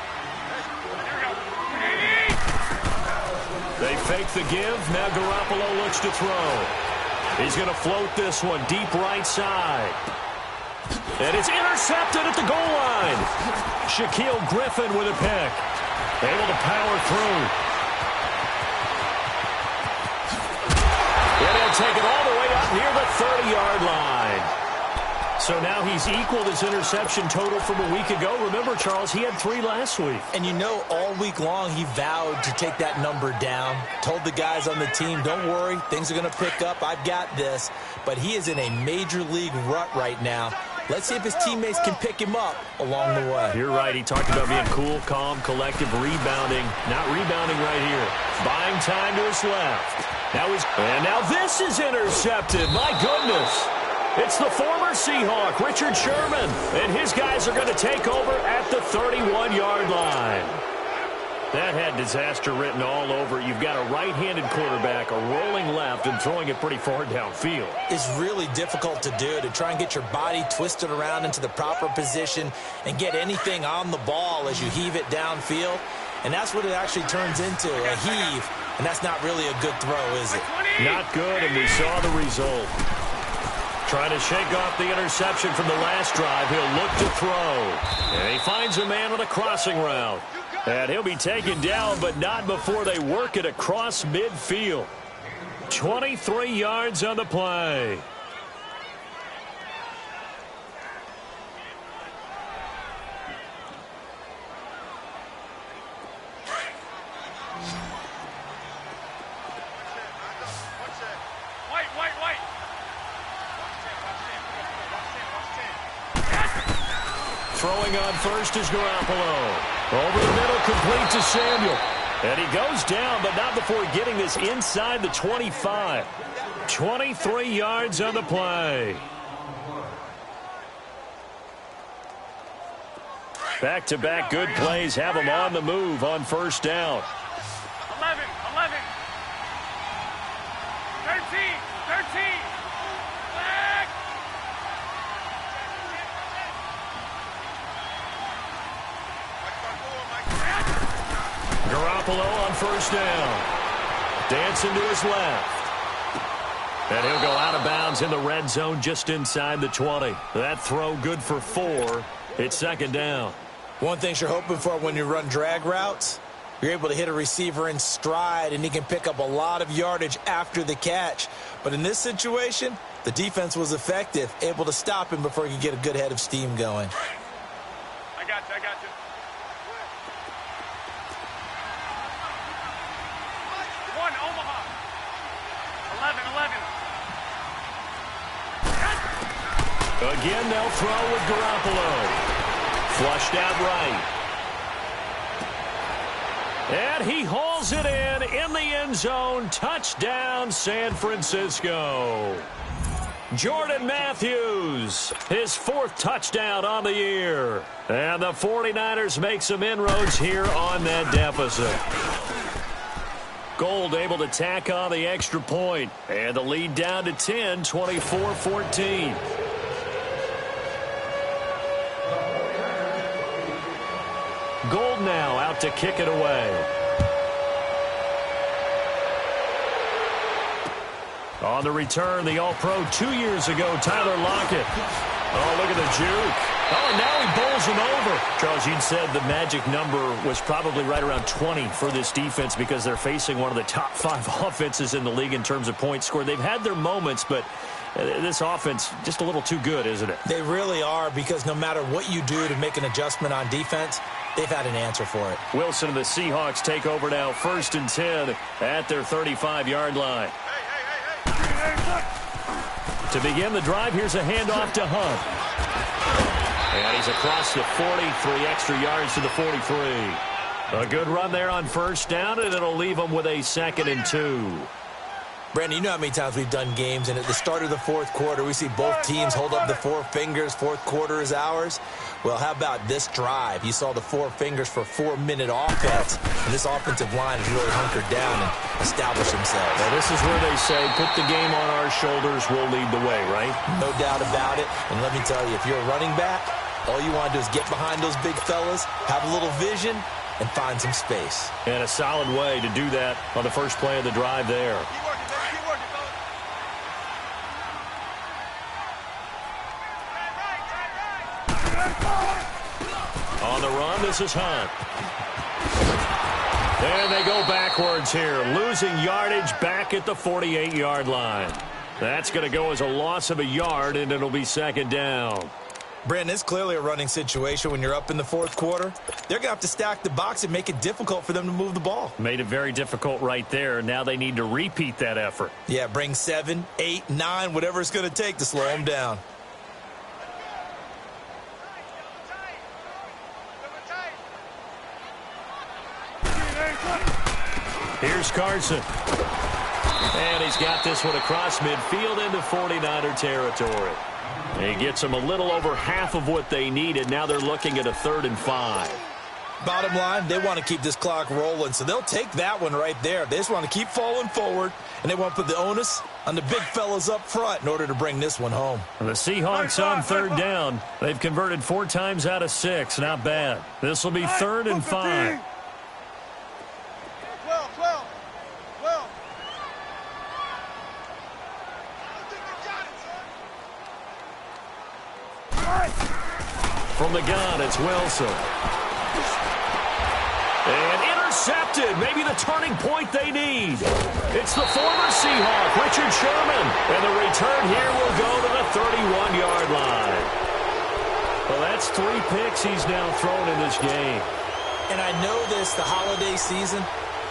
Speaker 1: They fake the give. Now Garoppolo looks to throw. He's going to float this one deep right side. And it's intercepted at the goal line. Shaquille Griffin with a pick. Able to power through. And he'll take it all the way up near the 30-yard line. So now he's equaled his interception total from a week ago. Remember, Charles, he had 3 last week.
Speaker 2: And you know, all week long he vowed to take that number down. Told the guys on the team, don't worry, things are going to pick up. I've got this. But he is in a major league rut right now. Let's see if his teammates can pick him up along the way.
Speaker 1: You're right. He talked about being cool, calm, collective, rebounding. Not rebounding right here. Buying time to his left. And now this is intercepted. My goodness. It's the former Seahawk, Richard Sherman, and his guys are going to take over at the 31-yard line. That had disaster written all over it. You've got a right-handed quarterback, a rolling left, and throwing it pretty far downfield.
Speaker 2: It's really difficult to do, to try and get your body twisted around into the proper position and get anything on the ball as you heave it downfield. And that's what it actually turns into, a heave. And that's not really a good throw, is it?
Speaker 1: Not good, and we saw the result. Trying to shake off the interception from the last drive. He'll look to throw. And he finds a man on a crossing route. And he'll be taken down, but not before they work it across midfield. 23 yards on the play. Throwing on first is Garoppolo. Over the middle, complete to Samuel. And he goes down, but not before getting this inside the 25. 23 yards on the play. Back-to-back good plays have him on the move on first down.
Speaker 3: 11, 13, 13. Back.
Speaker 1: Garoppolo on first down. Dancing to his left. And he'll go out of bounds in the red zone just inside the 20. That throw good for 4. It's second down.
Speaker 2: One thing you're hoping for when you run drag routes, you're able to hit a receiver in stride, and he can pick up a lot of yardage after the catch. But in this situation, the defense was effective, able to stop him before he could get a good head of steam going.
Speaker 3: I got you. One, Omaha. 11.
Speaker 1: Again, they'll throw with Garoppolo. Flushed out right. And he hauls it in the end zone. Touchdown, San Francisco. Jordan Matthews, his 4th touchdown on the year. And the 49ers make some inroads here on that deficit. Gold able to tack on the extra point. And the lead down to 10, 24-14. Gold now out to kick it away. On the return, the All-Pro 2 years ago, Tyler Lockett. Oh, look at the juke. Oh, and now he bowls him over. Charles, you'd said the magic number was probably right around 20 for this defense because they're facing one of the top 5 offenses in the league in terms of points scored. They've had their moments, but this offense just a little too good, isn't it?
Speaker 2: They really are, because no matter what you do to make an adjustment on defense, they've had an answer for it.
Speaker 1: Wilson and the Seahawks take over now, 1st and 10 at their 35-yard line. To begin the drive, here's a handoff to Hunt. And he's across the 40, 3 extra yards to the 43. A good run there on first down, and it'll leave them with a 2nd and 2.
Speaker 2: Brandon, you know how many times we've done games, and at the start of the 4th quarter, we see both teams hold up the 4 fingers, 4th quarter is ours. Well, how about this drive? You saw the 4 fingers for 4-minute offense, and this offensive line has really hunkered down and established themselves.
Speaker 1: Well, this is where they say, put the game on our shoulders, we'll lead the way, right?
Speaker 2: No doubt about it, and let me tell you, if you're a running back, all you want to do is get behind those big fellas, have a little vision, and find some space.
Speaker 1: And a solid way to do that on the first play of the drive there. On the run, this is Hunt. And they go backwards here, losing yardage back at the 48-yard line. That's going to go as a loss of a yard, and it'll be 2nd down.
Speaker 2: Brandon, it's clearly a running situation when you're up in the 4th quarter. They're going to have to stack the box and make it difficult for them to move the ball.
Speaker 1: Made it very difficult right there. Now they need to repeat that effort.
Speaker 2: Yeah, bring 7, 8, 9, whatever it's going to take to slow them down.
Speaker 1: Here's Carson. And he's got this one across midfield into 49er territory. He gets them a little over half of what they needed. Now they're looking at a 3rd and 5.
Speaker 2: Bottom line, they want to keep this clock rolling, so they'll take that one right there. They just want to keep falling forward, and they want to put the onus on the big fellas up front in order to bring this one home.
Speaker 1: And the Seahawks on 3rd down. They've converted 4 times out of 6. Not bad. This will be 3rd and 5. From the gun, it's Wilson. And intercepted. Maybe the turning point they need. It's the former Seahawk, Richard Sherman. And the return here will go to the 31-yard line. Well, that's 3 picks he's now thrown in this game.
Speaker 2: And I know this, the holiday season,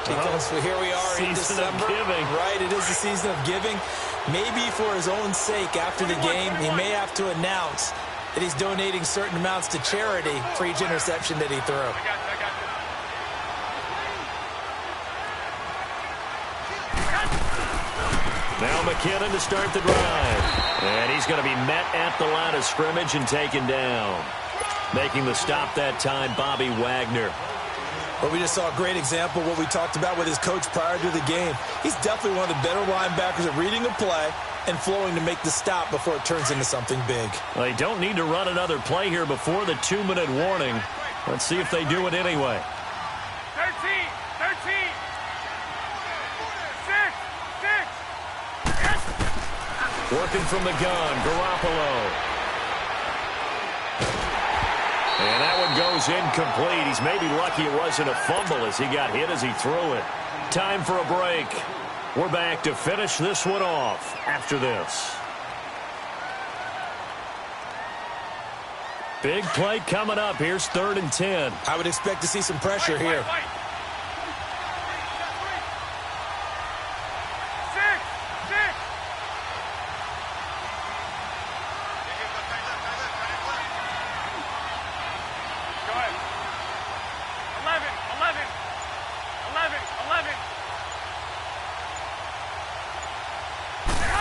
Speaker 2: because here we are in December.
Speaker 1: Season of giving.
Speaker 2: Right, it is the season of giving. Maybe for his own sake, after the game, he may have to announce that he's donating certain amounts to charity for each interception that he threw.
Speaker 1: Now McKinnon to start the drive. And he's going to be met at the line of scrimmage and taken down. Making the stop that time, Bobby Wagner.
Speaker 2: But we just saw a great example of what we talked about with his coach prior to the game. He's definitely one of the better linebackers at reading a play and flowing to make the stop before it turns into something big.
Speaker 1: Well, they don't need to run another play here before the 2-minute warning. Let's see if they do it anyway.
Speaker 3: 13, 13, 6, 6.
Speaker 1: Working from the gun, Garoppolo. And that one goes incomplete. He's maybe lucky it wasn't a fumble as he got hit as he threw it. Time for a break. We're back to finish this one off after this. Big play coming up. Here's 3rd and 10.
Speaker 2: I would expect to see some pressure here.
Speaker 3: 6, 6. Go ahead. 11, 11, 11, 11.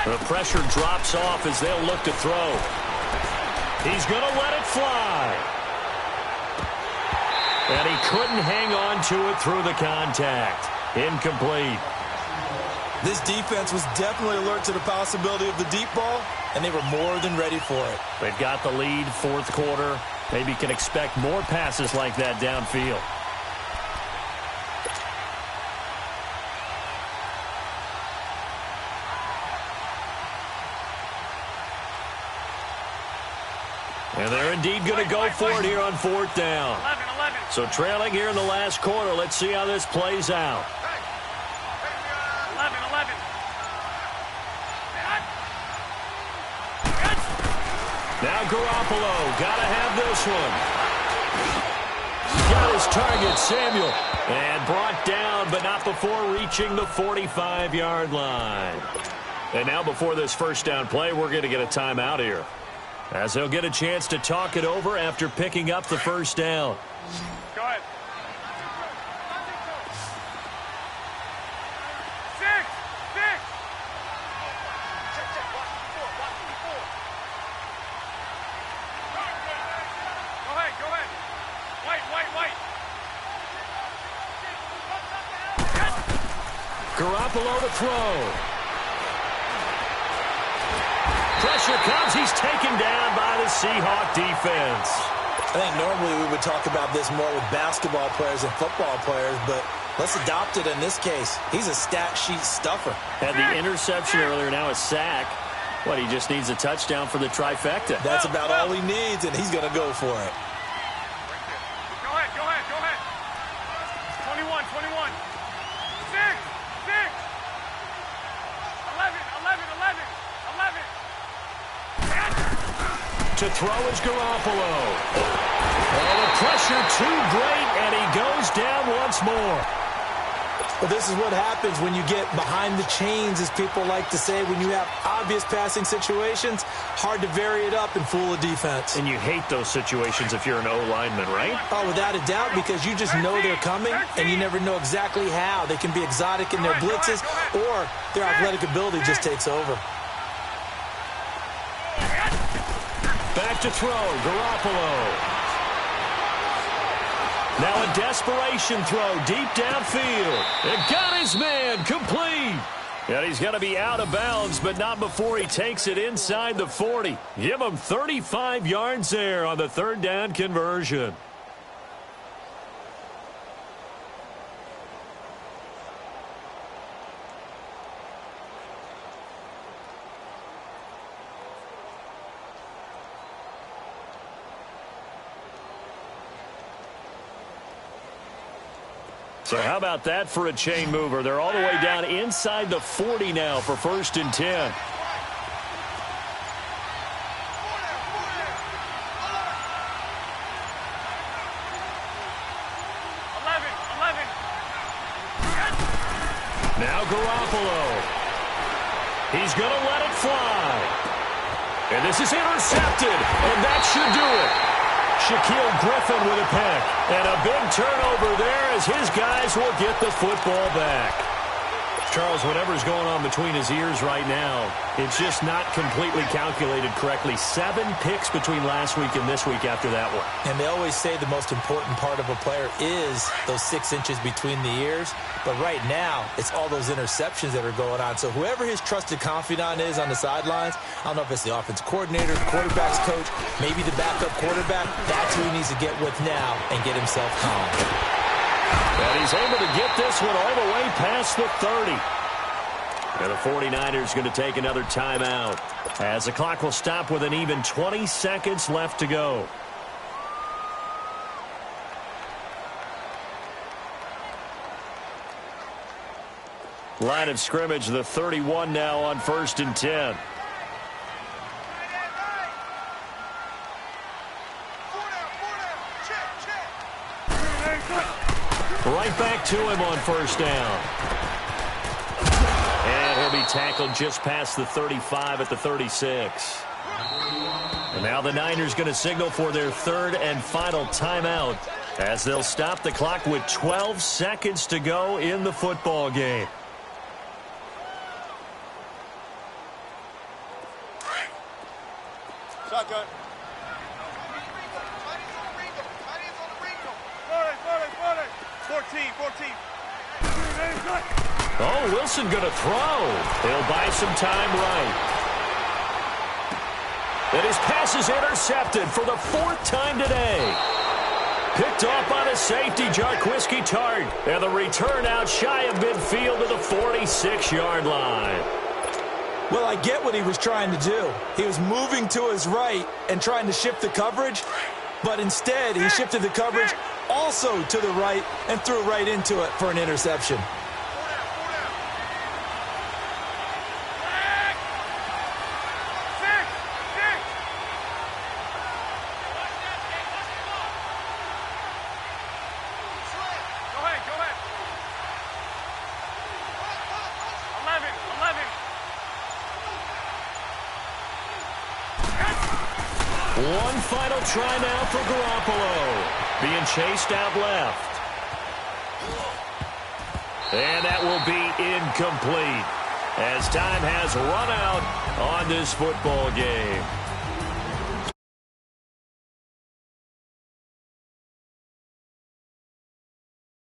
Speaker 1: The pressure drops off as they'll look to throw. He's going to let it fly. And he couldn't hang on to it through the contact. Incomplete.
Speaker 2: This defense was definitely alert to the possibility of the deep ball, and they were more than ready for it.
Speaker 1: They've got the lead, 4th quarter. Maybe can expect more passes like that downfield. And they're indeed going to go for it here on 4th down.
Speaker 3: 11, 11.
Speaker 1: So trailing here in the last quarter. Let's see how this plays out.
Speaker 3: 11, 11.
Speaker 1: Now Garoppolo, got to have this one. Got his target, Samuel. And brought down, but not before reaching the 45-yard line. And now before this 1st down play, we're going to get a timeout here, as they'll get a chance to talk it over after picking up the 1st down.
Speaker 3: Go ahead. 6, 6. Go ahead, go ahead. White, white, white.
Speaker 1: Garoppolo to throw. Pressure comes. He's taken down by the Seahawk defense.
Speaker 2: I think normally we would talk about this more with basketball players and football players, but let's adopt it in this case. He's a stat sheet stuffer.
Speaker 1: Had the interception earlier, now a sack. What, he just needs a touchdown for the trifecta.
Speaker 2: That's about all he needs, and he's going to go for it.
Speaker 3: Go ahead, go ahead, go ahead. 21, 21. 6, 6. 11, 11, 11, 11.
Speaker 1: To throw is Garoppolo. Oh, the pressure too great, and he goes down once more.
Speaker 2: Well, this is what happens when you get behind the chains, as people like to say. When you have obvious passing situations, hard to vary it up and fool a defense.
Speaker 1: And you hate those situations if you're an O-lineman, right?
Speaker 2: Oh, without a doubt, because you just know they're coming, and you never know exactly how. They can be exotic in their blitzes, or their athletic ability just takes over.
Speaker 1: Back to throw, Garoppolo. Now a desperation throw deep downfield. It got his man complete. And he's going to be out of bounds, but not before he takes it inside the 40. Give him 35 yards there on the third down conversion. So how about that for a chain mover? They're all the way down inside the 40 now for 1st and 10.
Speaker 3: 11.
Speaker 1: Now Garoppolo. He's going to let it fly. And this is intercepted, and that should do it. Shaquille Griffin with a pick. And a big turnover there as his guys will get the football back. Charles, whatever's going on between his ears right now, it's just not completely calculated correctly. 7 picks between last week and this week after that one.
Speaker 2: And they always say the most important part of a player is those 6 inches between the ears. But right now, it's all those interceptions that are going on. So whoever his trusted confidant is on the sidelines, I don't know if it's the offense coordinator, quarterback's coach, maybe the backup quarterback, that's who he needs to get with now and get himself calm.
Speaker 1: And he's able to get this one all the way past the 30. And the 49ers going to take another timeout as the clock will stop with an even 20 seconds left to go. Line of scrimmage, the 31 now on 1st and 10. Right back to him on 1st down. And he'll be tackled just past the 35 at the 36. And now the Niners going to signal for their 3rd and final timeout as they'll stop the clock with 12 seconds to go in the football game.
Speaker 3: Shotgun. 14.
Speaker 1: Oh, Wilson going to throw. He'll buy some time right. And his pass is intercepted for the 4th time today. Picked off by the safety, Jarquiski Tart. And the return out shy of midfield to the 46-yard line.
Speaker 2: Well, I get what he was trying to do. He was moving to his right and trying to shift the coverage, but instead he shifted the coverage also to the right and threw right into it for an interception.
Speaker 1: One final try now for Garoppolo. Being chased out left. And that will be incomplete as time has run out on this football game.